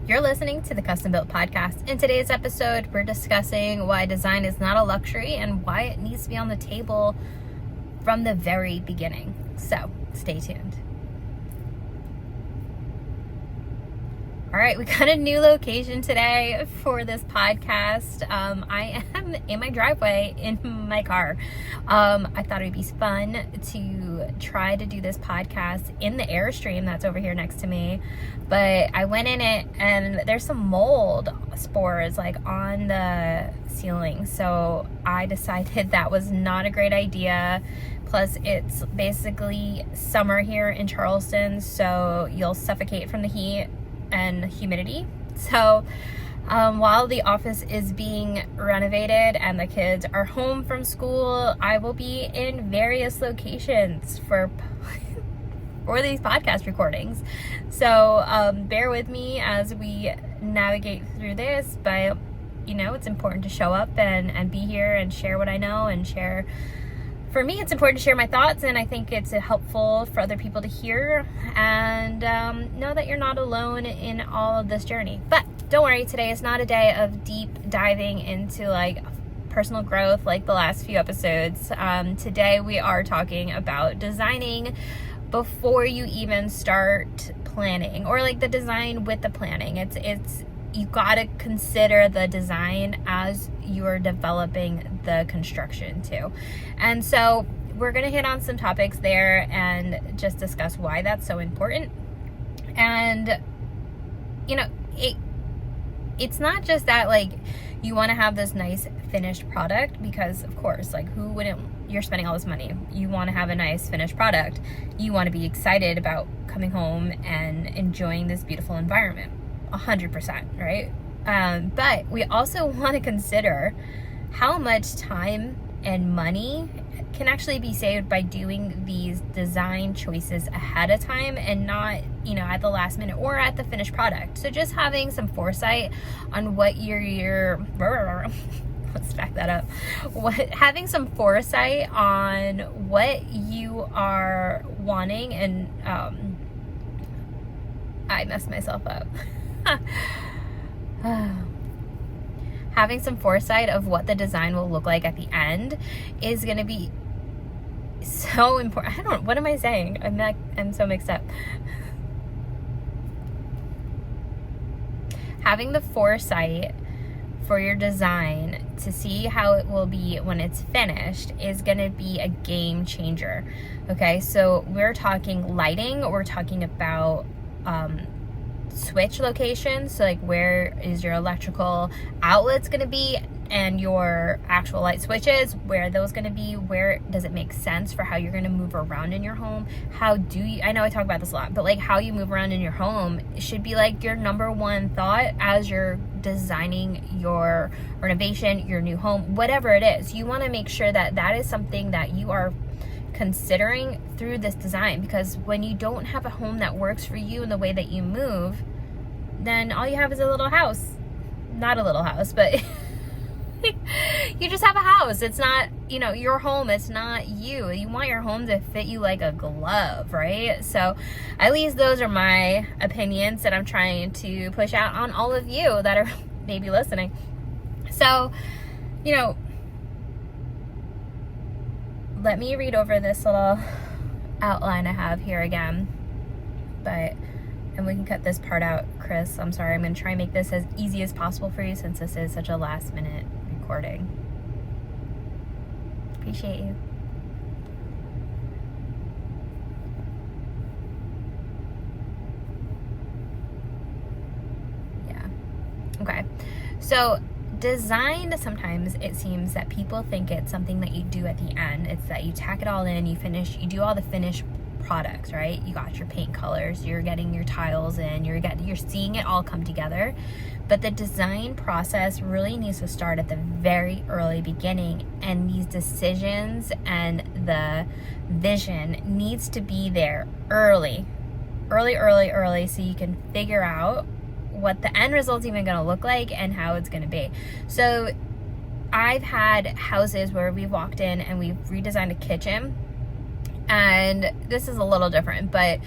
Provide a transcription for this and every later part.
You're listening to the Custom Built Podcast. In today's episode, we're discussing why design is not a luxury and why it needs to be on the table from the very beginning. So, stay tuned. All right, we got a new location today for this podcast. I am in my driveway in my car. I thought it'd be fun to try to do this podcast in the Airstream that's over here next to me. But I went in it and there's some mold spores like on the ceiling. So I decided that was not a great idea. Plus, it's basically summer here in Charleston, so you'll suffocate from the heat and humidity. So while the office is being renovated and the kids are home from school, I will be in various locations for these podcast recordings. So bear with me as we navigate through this, but you know, it's important to show up and be here and share what I know and share. For me, it's important to share my thoughts, and I think it's helpful for other people to hear and know that you're not alone in all of this journey. But don't worry, today is not a day of deep diving into like personal growth like the last few episodes. Today we are talking about designing before you even start planning, or like the design with the planning. It's you gotta consider the design as you're developing the construction too. And so we're gonna hit on some topics there and just discuss why that's so important. And you know, it's not just that like you want to have this nice finished product, because of course, like who wouldn't? You're spending all this money, you want to have a nice finished product, you want to be excited about coming home and enjoying this beautiful environment 100%, right? But we also want to consider how much time and money can actually be saved by doing these design choices ahead of time and not, you know, at the last minute or at the finished product. So just having some foresight on what let's back that up. Having some foresight on what you are wanting, and I messed myself up. Having some foresight of what the design will look like at the end is going to be so important. What am I saying? I'm so mixed up. Having the foresight for your design to see how it will be when it's finished is going to be a game changer. Okay, so we're talking lighting, we're talking about switch locations, so like where is your electrical outlets going to be and your actual light switches, where are those going to be, where does it make sense for how you're going to move around in your home, I know I talk about this a lot, but like how you move around in your home should be like your number one thought as you're designing your renovation, your new home, whatever it is. You want to make sure that that is something that you are considering through this design, because when you don't have a home that works for you in the way that you move, then all you have is a little house. Not a little house, but you just have a house. It's not, you know, your home. It's not you. You want your home to fit you like a glove, right? So at least those are my opinions that I'm trying to push out on all of you that are maybe listening. So, you know, let me read over this little outline I have here again, and we can cut this part out, Chris. I'm sorry. I'm going to try and make this as easy as possible for you since this is such a last minute recording. Appreciate you. Yeah. Okay. So design, sometimes it seems that people think it's something that you do at the end. It's that you tack it all in, you do all the finished products, right? You got your paint colors, you're getting your tiles in, you're seeing it all come together. But the design process really needs to start at the very early beginning, and these decisions and the vision needs to be there early, so you can figure out what the end result's even going to look like and how it's going to be. So I've had houses where we've walked in and we've redesigned a kitchen, and this is a little different, but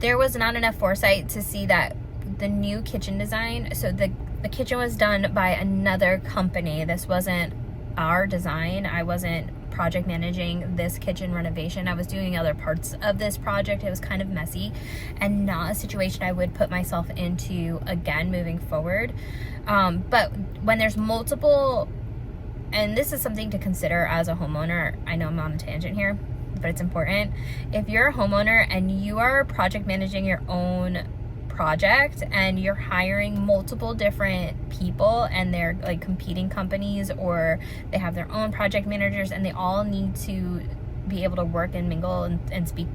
there was not enough foresight to see that the new kitchen design. So the kitchen was done by another company. This wasn't our design. I wasn't project managing this kitchen renovation. I was doing other parts of this project. It was kind of messy and not a situation I would put myself into again moving forward. But when there's multiple, and this is something to consider as a homeowner, I know I'm on a tangent here, but it's important. If you're a homeowner and you are project managing your own project and you're hiring multiple different people and they're like competing companies, or they have their own project managers and they all need to be able to work and mingle and speak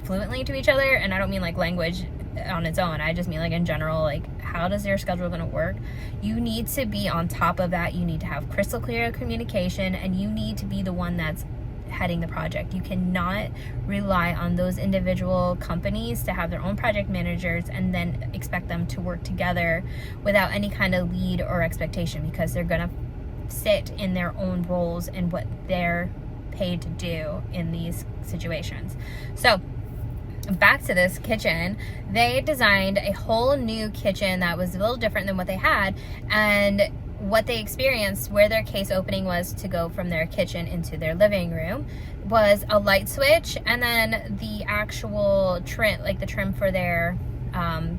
fluently to each other, and I don't mean like language on its own, I just mean like in general, like how does their schedule going to work? You need to be on top of that. You need to have crystal clear communication, and you need to be the one that's heading the project. You cannot rely on those individual companies to have their own project managers and then expect them to work together without any kind of lead or expectation, because they're going to sit in their own roles and what they're paid to do in these situations. So back to this kitchen, they designed a whole new kitchen that was a little different than what they had, and what they experienced, where their case opening was to go from their kitchen into their living room, was a light switch, and then the actual trim, like the trim for their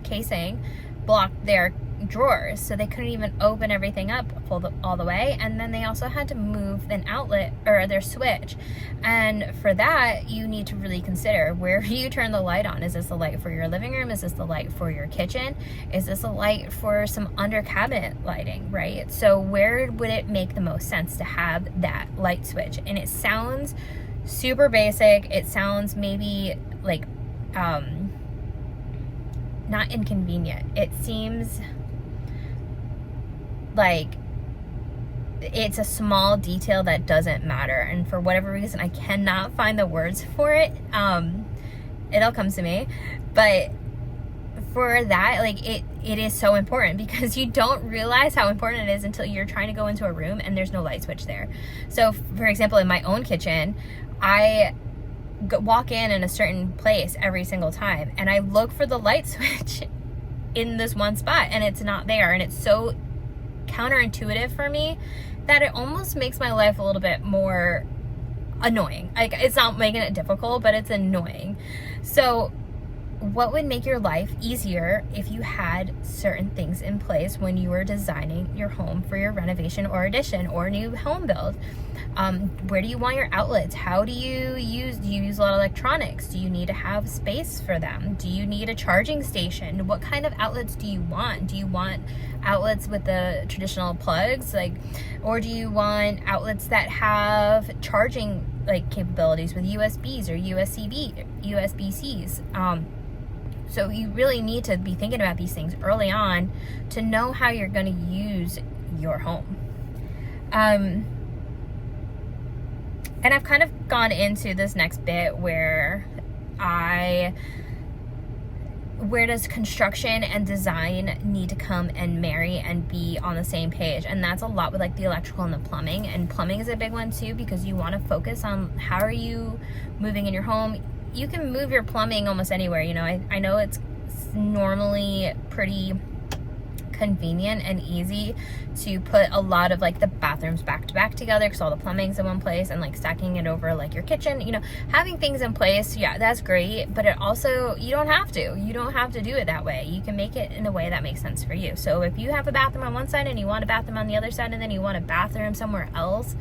casing, blocked their drawers, so they couldn't even open everything up all the way. And then they also had to move an outlet or their switch, and for that you need to really consider where you turn the light on. Is this the light for your living room? Is this the light for your kitchen? Is this a light for some under cabinet lighting, right? So where would it make the most sense to have that light switch? And it sounds super basic, it sounds maybe like not inconvenient, it seems like it's a small detail that doesn't matter, and for whatever reason I cannot find the words for it. It'll come to me, but for that, like it is so important, because you don't realize how important it is until you're trying to go into a room and there's no light switch there. So for example, in my own kitchen, I walk in a certain place every single time, and I look for the light switch in this one spot and it's not there, and it's so counterintuitive for me that it almost makes my life a little bit more annoying. Like, it's not making it difficult, but it's annoying. So what would make your life easier if you had certain things in place when you were designing your home for your renovation or addition or new home build? Where do you want your outlets? How do you use a lot of electronics? Do you need to have space for them? Do you need a charging station? What kind of outlets do you want? Do you want outlets with the traditional plugs, like, or do you want outlets that have charging like capabilities with USBs or USB-Cs? So you really need to be thinking about these things early on to know how you're going to use your home. And I've kind of gone into this next bit where does construction and design need to come and marry and be on the same page? And that's a lot with like the electrical and the plumbing. And plumbing is a big one too, because you want to focus on how are you moving in your home. You can move your plumbing almost anywhere. You know, I know it's normally pretty convenient and easy to put a lot of like the bathrooms back to back together because all the plumbing's in one place, and like stacking it over like your kitchen, you know, having things in place, yeah, that's great, but it also, you don't have to do it that way. You can make it in a way that makes sense for you. So if you have a bathroom on one side and you want a bathroom on the other side, and then you want a bathroom somewhere else,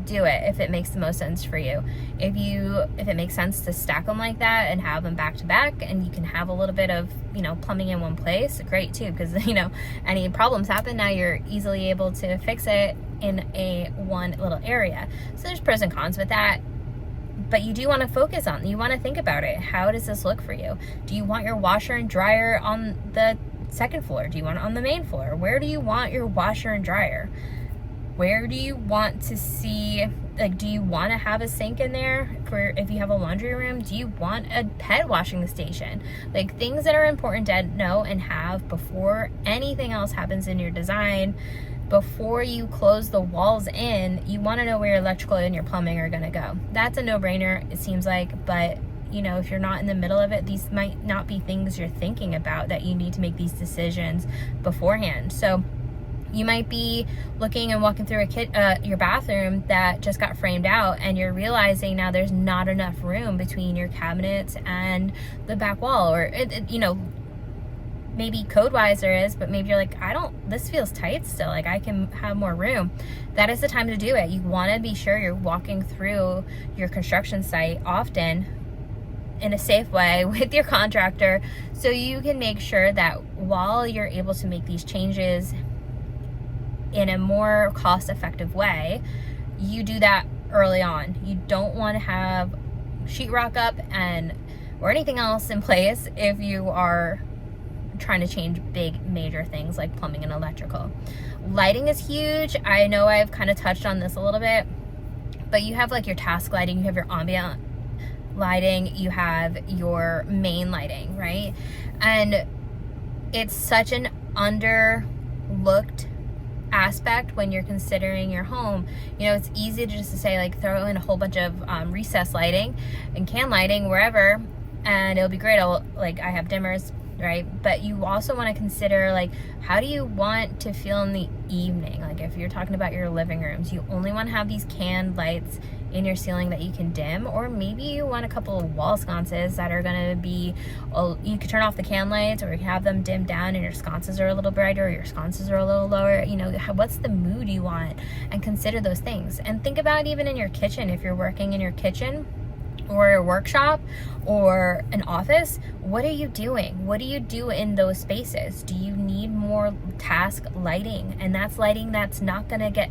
do it if it makes the most sense for you. If it makes sense to stack them like that and have them back to back, and you can have a little bit of, you know, plumbing in one place, great too, because, you know, any problems happen, now you're easily able to fix it in a one little area. So there's pros and cons with that, but you do want to focus on, you want to think about it. How does this look for you? Do you want your washer and dryer on the second floor? Do you want it on the main floor? Where do you want your washer and dryer? Where do you want to see, like, do you want to have a sink in there for if you have a laundry room? Do you want a pet washing station? Like, things that are important to know and have before anything else happens in your design. Before you close the walls in, you want to know where your electrical and your plumbing are going to go. That's a no-brainer, it seems like, but you know, if you're not in the middle of it, these might not be things you're thinking about, that you need to make these decisions beforehand. So you might be looking and walking through your bathroom that just got framed out, and you're realizing now there's not enough room between your cabinets and the back wall, or you know, maybe code-wise there is, but maybe you're like, this feels tight still, like I can have more room. That is the time to do it. You want to be sure you're walking through your construction site often in a safe way with your contractor, so you can make sure that while you're able to make these changes in a more cost-effective way, you do that early on. You don't want to have sheetrock up or anything else in place if you are trying to change big major things like plumbing and electrical. Lighting is huge. I know I've kind of touched on this a little bit, but you have like your task lighting, you have your ambient lighting, you have your main lighting, right? And it's such an underlooked aspect when you're considering your home. You know, it's easy to just say like throw in a whole bunch of recessed lighting and can lighting wherever, and it'll be great. I have dimmers, right? But you also want to consider like, how do you want to feel in the evening? Like if you're talking about your living rooms, you only want to have these canned lights in your ceiling that you can dim, or maybe you want a couple of wall sconces that are going to be, you could turn off the can lights, or you have them dimmed down and your sconces are a little brighter, or your sconces are a little lower. You know, what's the mood you want, and consider those things. And think about even in your kitchen, if you're working in your kitchen or a workshop or an office, what are you doing? What do you do in those spaces? Do you need more task lighting? And that's lighting that's not going to get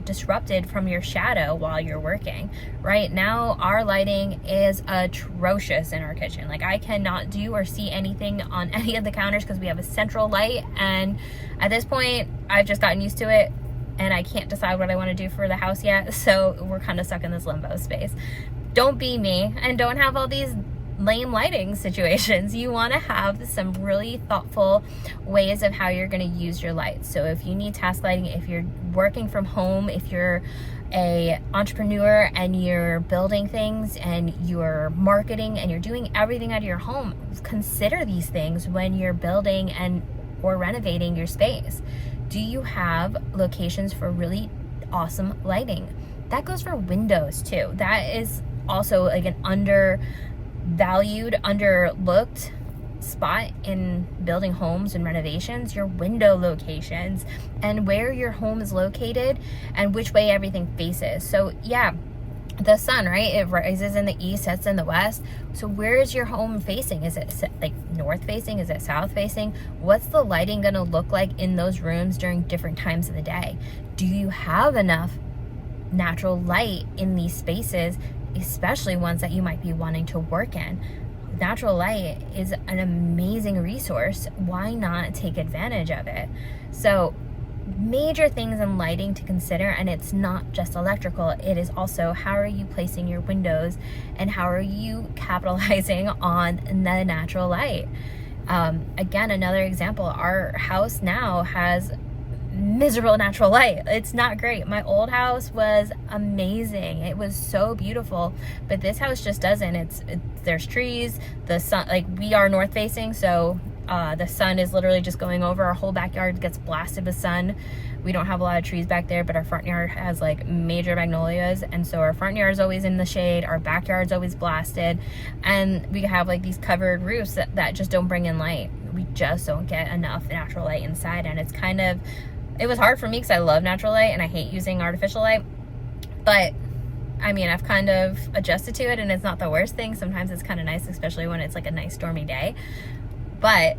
disrupted from your shadow while you're working. Right now our lighting is atrocious in our kitchen. Like I cannot do or see anything on any of the counters because we have a central light, and at this point I've just gotten used to it and I can't decide what I want to do for the house yet, so we're kind of stuck in this limbo space. Don't be me and don't have all these lame lighting situations. You want to have some really thoughtful ways of how you're going to use your lights. So if you need task lighting, if you're working from home, if you're a entrepreneur and you're building things and you're marketing and you're doing everything out of your home, consider these things when you're building or renovating your space. Do you have locations for really awesome lighting? That goes for windows too. That is also like an undervalued, underlooked spot in building homes and renovations. Your window locations and where your home is located and which way everything faces. So yeah, the sun, right? It rises in the east, sets in the west. So where is your home facing? Is it like north facing? Is it south facing? What's the lighting going to look like in those rooms during different times of the day? Do you have enough natural light in these spaces, especially ones that you might be wanting to work in? Natural light is an amazing resource. Why not take advantage of it? So major things in lighting to consider, and it's not just electrical, it is also how are you placing your windows and how are you capitalizing on the natural light. Again, another example, our house now has miserable natural light. It's not great. My old house was amazing. It was so beautiful, but this house just doesn't. There's trees, the sun, like we are north facing, so the sun is literally just going over. Our whole backyard gets blasted with sun. We don't have a lot of trees back there, but our front yard has like major magnolias, and so our front yard is always in the shade, our backyard's always blasted, and we have like these covered roofs that just don't bring in light. We just don't get enough natural light inside, and it was hard for me because I love natural light and I hate using artificial light, but I mean, I've kind of adjusted to it and it's not the worst thing. Sometimes it's kind of nice, especially when it's like a nice stormy day. But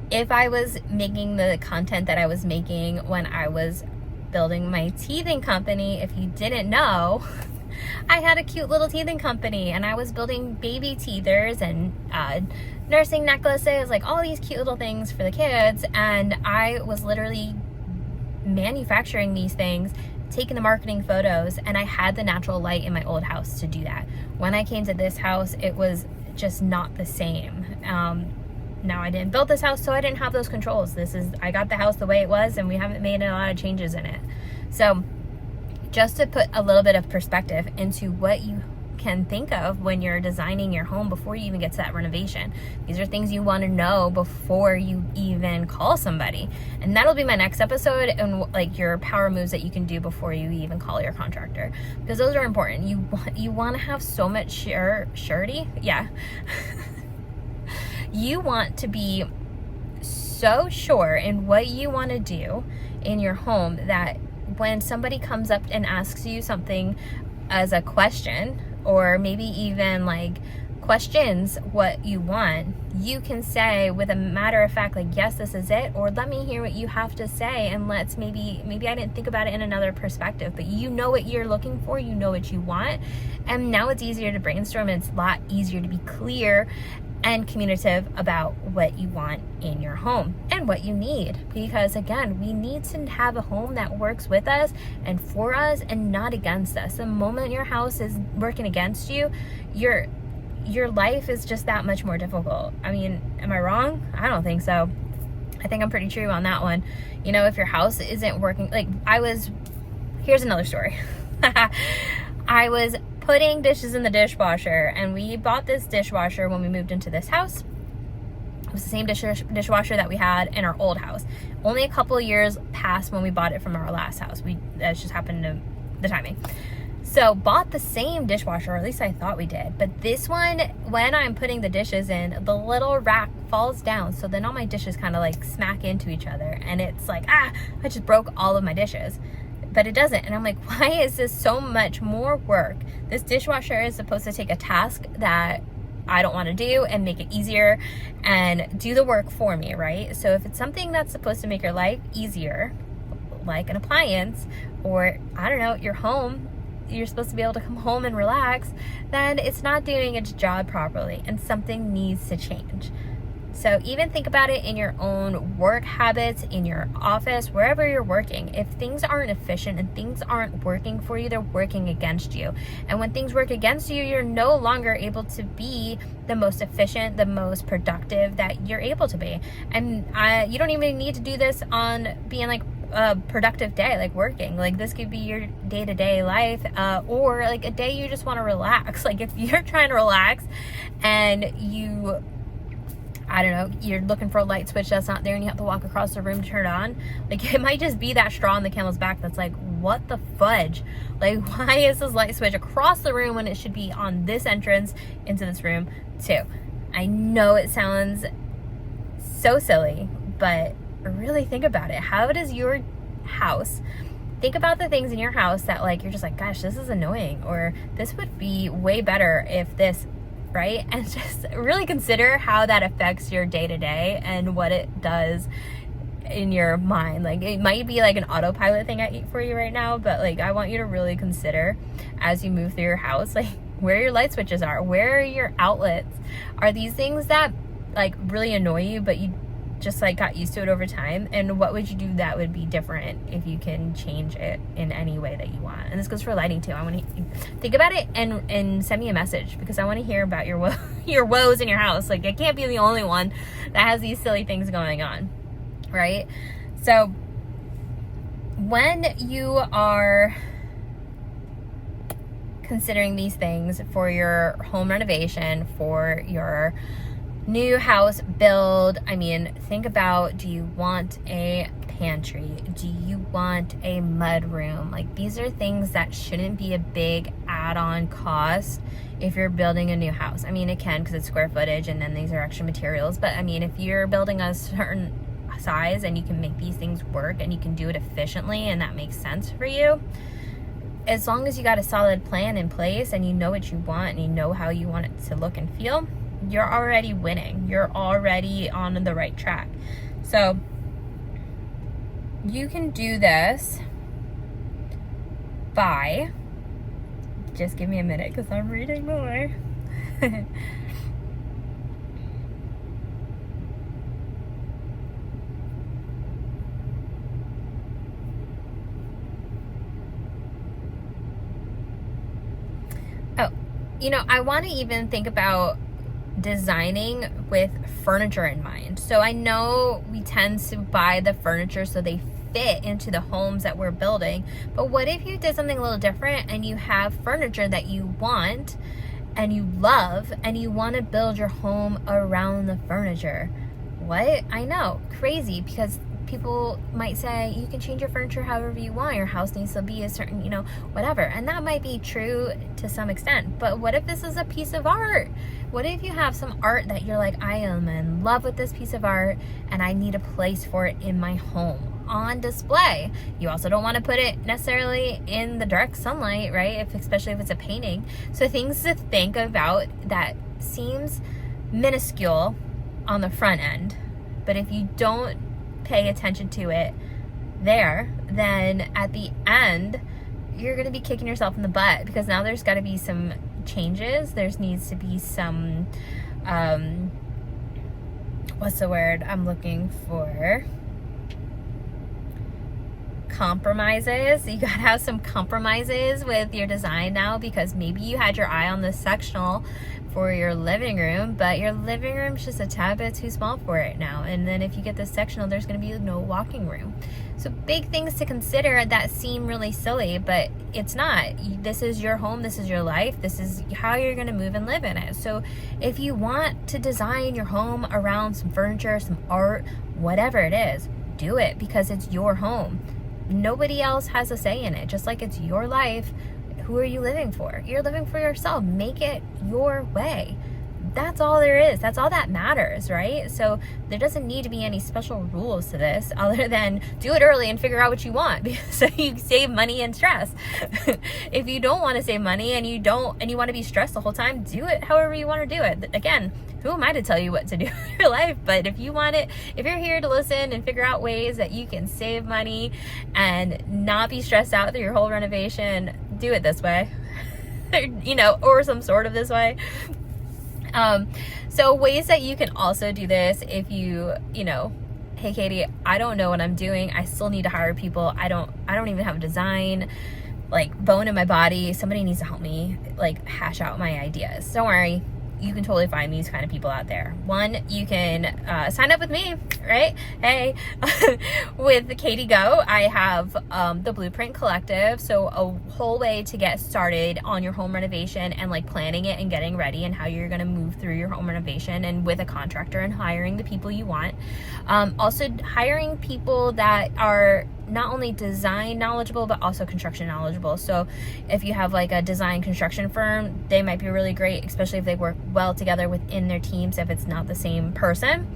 if I was making the content that I was making when I was building my teething company, if you didn't know, I had a cute little teething company and I was building baby teethers and nursing necklaces, like all these cute little things for the kids, and I was literally manufacturing these things, taking the marketing photos, and I had the natural light in my old house to do that. When I came to this house, it was just not the same. Now I didn't build this house, so I didn't have those controls. I got the house the way it was, and we haven't made a lot of changes in it. So just to put a little bit of perspective into what you can think of when you're designing your home before you even get to that renovation. These are things you want to know before you even call somebody. And that'll be my next episode, and like your power moves that you can do before you even call your contractor, because those are important. You want to have so much surety. Yeah. You want to be so sure in what you want to do in your home that when somebody comes up and asks you something as a question, or maybe even like questions what you want, you can say with a matter of fact, like, yes, this is it, or let me hear what you have to say, and let's maybe I didn't think about it in another perspective, but you know what you're looking for, you know what you want, and now it's easier to brainstorm, and it's a lot easier to be clear and communicative about what you want in your home and what you need. Because again, we need to have a home that works with us and for us and not against us. The moment your house is working against you, your life is just that much more difficult. I mean, am I wrong? I don't think so. I think I'm pretty true on that one. You know, if your house isn't working, like here's another story. I was putting dishes in the dishwasher, and we bought this dishwasher when we moved into this house. It was the same dishwasher that we had in our old house. Only a couple of years passed when we bought it from our last house. That just happened to the timing. So bought the same dishwasher, or at least I thought we did. But this one, when I'm putting the dishes in, the little rack falls down. So then all my dishes kind of like smack into each other. And it's like, I just broke all of my dishes. But it doesn't. And I'm like, why is this so much more work? This dishwasher is supposed to take a task that I don't want to do and make it easier and do the work for me, right? So if it's something that's supposed to make your life easier, like an appliance, or I don't know, your home, you're supposed to be able to come home and relax, then it's not doing its job properly, and something needs to change. So even think about it in your own work habits, in your office, wherever you're working. If things aren't efficient and things aren't working for you, they're working against you. And when things work against you, you're no longer able to be the most efficient, the most productive that you're able to be. And you don't even need to do this on being like a productive day, like working. Like this could be your day-to-day life, or like a day you just want to relax. Like if you're trying to relax and you're looking for a light switch that's not there and you have to walk across the room to turn it on. Like it might just be that straw on the camel's back that's like, what the fudge? Like, why is this light switch across the room when it should be on this entrance into this room too? I know it sounds so silly, but really think about it. How does your house, think about the things in your house that like, you're just like, gosh, this is annoying, or this would be way better if this, right? And just really consider how that affects your day-to-day and what it does in your mind. Like it might be like an autopilot thing for you right now, but like I want you to really consider as you move through your house, like where your light switches are, where are your outlets, are these things that like really annoy you but you just like got used to it over time, and what would you do that would be different if you can change it in any way that you want? And this goes for lighting too. I want to think about it and send me a message, because I want to hear about your woes in your house. Like I can't be the only one that has these silly things going on, right? So when you are considering these things for your home renovation, for your new house build, I mean, think about, do you want a pantry? Do you want a mud room? Like these are things that shouldn't be a big add-on cost if you're building a new house. I mean, it can, because it's square footage and then these are extra materials, but I mean, if you're building a certain size and you can make these things work and you can do it efficiently and that makes sense for you, as long as you got a solid plan in place and you know what you want and you know how you want it to look and feel, you're already winning. You're already on the right track. So you can do this by, just give me a minute because I'm reading more. I want to even think about designing with furniture in mind. So I know we tend to buy the furniture so they fit into the homes that we're building, but what if you did something a little different and you have furniture that you want and you love, and you want to build your home around the furniture. What? I know, crazy, because people might say you can change your furniture however you want, your house needs to be a certain, whatever, and that might be true to some extent. But what if this is a piece of art? What if you have some art that you're like, I am in love with this piece of art and I need a place for it in my home on display? You also don't want to put it necessarily in the direct sunlight, right? Especially if it's a painting. So things to think about that seems minuscule on the front end, but if you don't pay attention to it there, then at the end you're going to be kicking yourself in the butt, because now there's got to be some changes. There needs to be some what's the word I'm looking for? Compromises. You gotta have some compromises with your design now, because maybe you had your eye on this sectional for your living room, but your living room's just a tad bit too small for it now. And then if you get this sectional, there's going to be no walking room. So big things to consider that seem really silly, but it's not. This is your home, this is your life, this is how you're going to move and live in it. So if you want to design your home around some furniture, some art, whatever it is, do it, because it's your home. Nobody else has a say in it. Just like it's your life, who are you living for? You're living for yourself. Make it your way. That's all there is. That's all that matters, right? So there doesn't need to be any special rules to this other than do it early and figure out what you want, so you save money and stress. If you don't want to save money and you want to be stressed the whole time, do it however you want to do it. Again, who am I to tell you what to do in your life? But if you want it, if you're here to listen and figure out ways that you can save money and not be stressed out through your whole renovation, do it this way. Or some sort of this way. So ways that you can also do this, if you hey Katie, I don't know what I'm doing, I still need to hire people, I don't even have a design bone in my body, somebody needs to help me hash out my ideas. Don't worry, you can totally find these kind of people out there. One, you can sign up with me, right? Hey, with Katie Go, I have the Blueprint Collective, so a whole way to get started on your home renovation and planning it and getting ready and how you're going to move through your home renovation, and with a contractor and hiring the people you want. Also hiring people that are not only design knowledgeable but also construction knowledgeable. So if you have a design construction firm, they might be really great, especially if they work well together within their teams, if it's not the same person.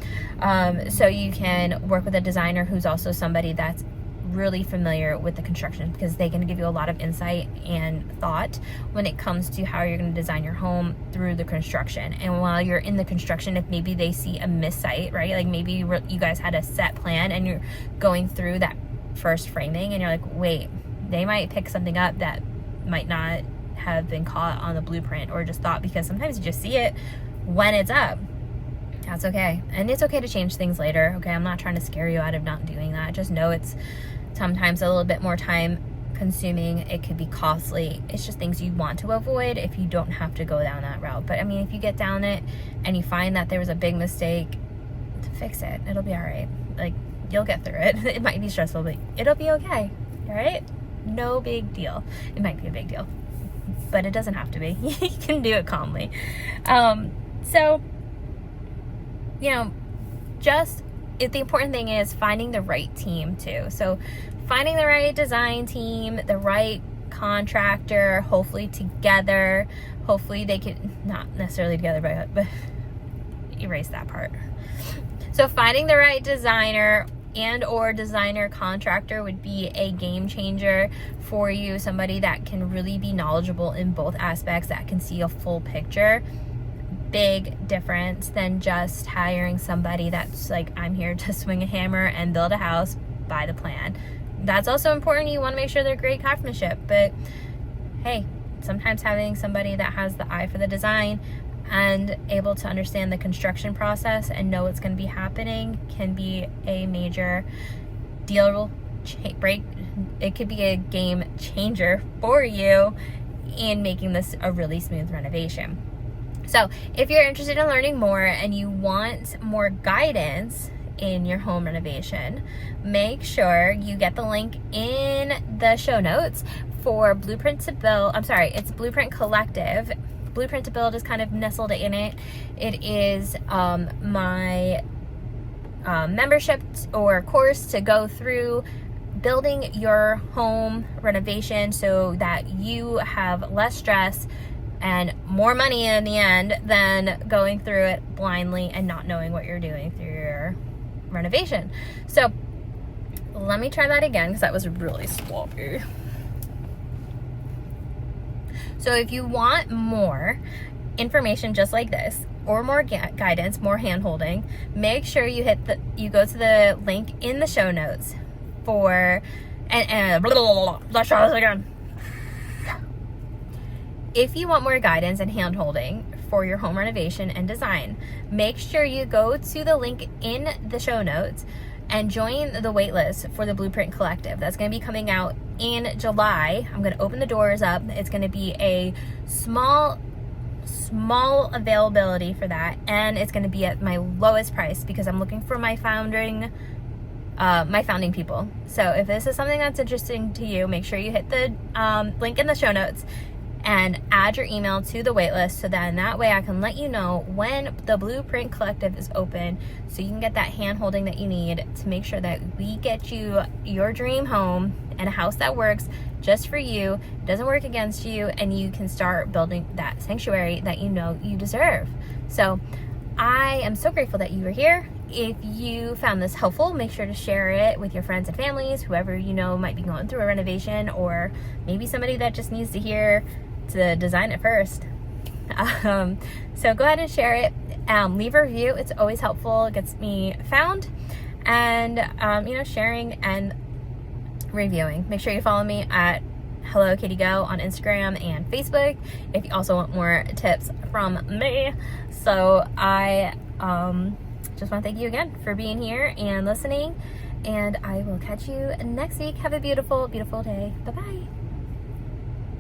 So you can work with a designer who's also somebody that's really familiar with the construction, because they can give you a lot of insight and thought when it comes to how you're going to design your home through the construction. And while you're in the construction, if maybe they see a miss site, right? Maybe you guys had a set plan and you're going through that first framing and you're like, wait, they might pick something up that might not have been caught on the blueprint or just thought, because sometimes you just see it when it's up. That's okay. And it's okay to change things later. Okay, I'm not trying to scare you out of not doing that. Just know it's sometimes a little bit more time consuming. It could be costly. It's just things you want to avoid if you don't have to go down that route. But if you get down it and you find that there was a big mistake, fix it. It'll be all right. You'll get through it. It might be stressful, but it'll be okay. All right? No big deal. It might be a big deal, but it doesn't have to be. You can do it calmly. So, the important thing is finding the right team too. So finding the right design team, the right contractor, hopefully together. Hopefully they could, not necessarily together, but erase that part. So finding the right designer and or designer contractor would be a game changer for you. Somebody that can really be knowledgeable in both aspects, that can see a full picture. Big difference than just hiring somebody that's I'm here to swing a hammer and build a house by the plan. That's also important. You want to make sure they're great craftsmanship, but hey, sometimes having somebody that has the eye for the design and able to understand the construction process and know what's going to be happening can be a major deal break. It could be a game changer for you in making this a really smooth renovation. So if you're interested in learning more and you want more guidance in your home renovation, make sure you get the link in the show notes for Blueprint to Build. It's Blueprint Collective. blueprint to build is kind of nestled in it. It is my membership or course to go through building your home renovation so that you have less stress and more money in the end than going through it blindly and not knowing what you're doing through your renovation. So let me try that again because that was really sloppy. So if you want more information just like this, or more guidance, more hand-holding, make sure you go to the link in the show notes for, let's try this again. If you want more guidance and hand-holding for your home renovation and design, make sure you go to the link in the show notes and join the waitlist for the Blueprint Collective. That's going to be coming out in July. I'm going to open the doors up. It's going to be a small availability for that, and it's going to be at my lowest price because I'm looking for my founding people. So if this is something that's interesting to you, make sure you hit the link in the show notes and add your email to the waitlist, so that in that way I can let you know when the Blueprint Collective is open, so you can get that hand holding that you need to make sure that we get you your dream home and a house that works just for you, doesn't work against you, and you can start building that sanctuary that you know you deserve. So I am so grateful that you were here. If you found this helpful, make sure to share it with your friends and families, whoever you know might be going through a renovation, or maybe somebody that just needs to hear to design it first. So go ahead and share it. Leave a review. It's always helpful. It gets me found. And sharing and reviewing. Make sure you follow me at Hello Katie Go on Instagram and Facebook if you also want more tips from me. So I just want to thank you again for being here and listening, and I will catch you next week. Have a beautiful, beautiful day. Bye-bye.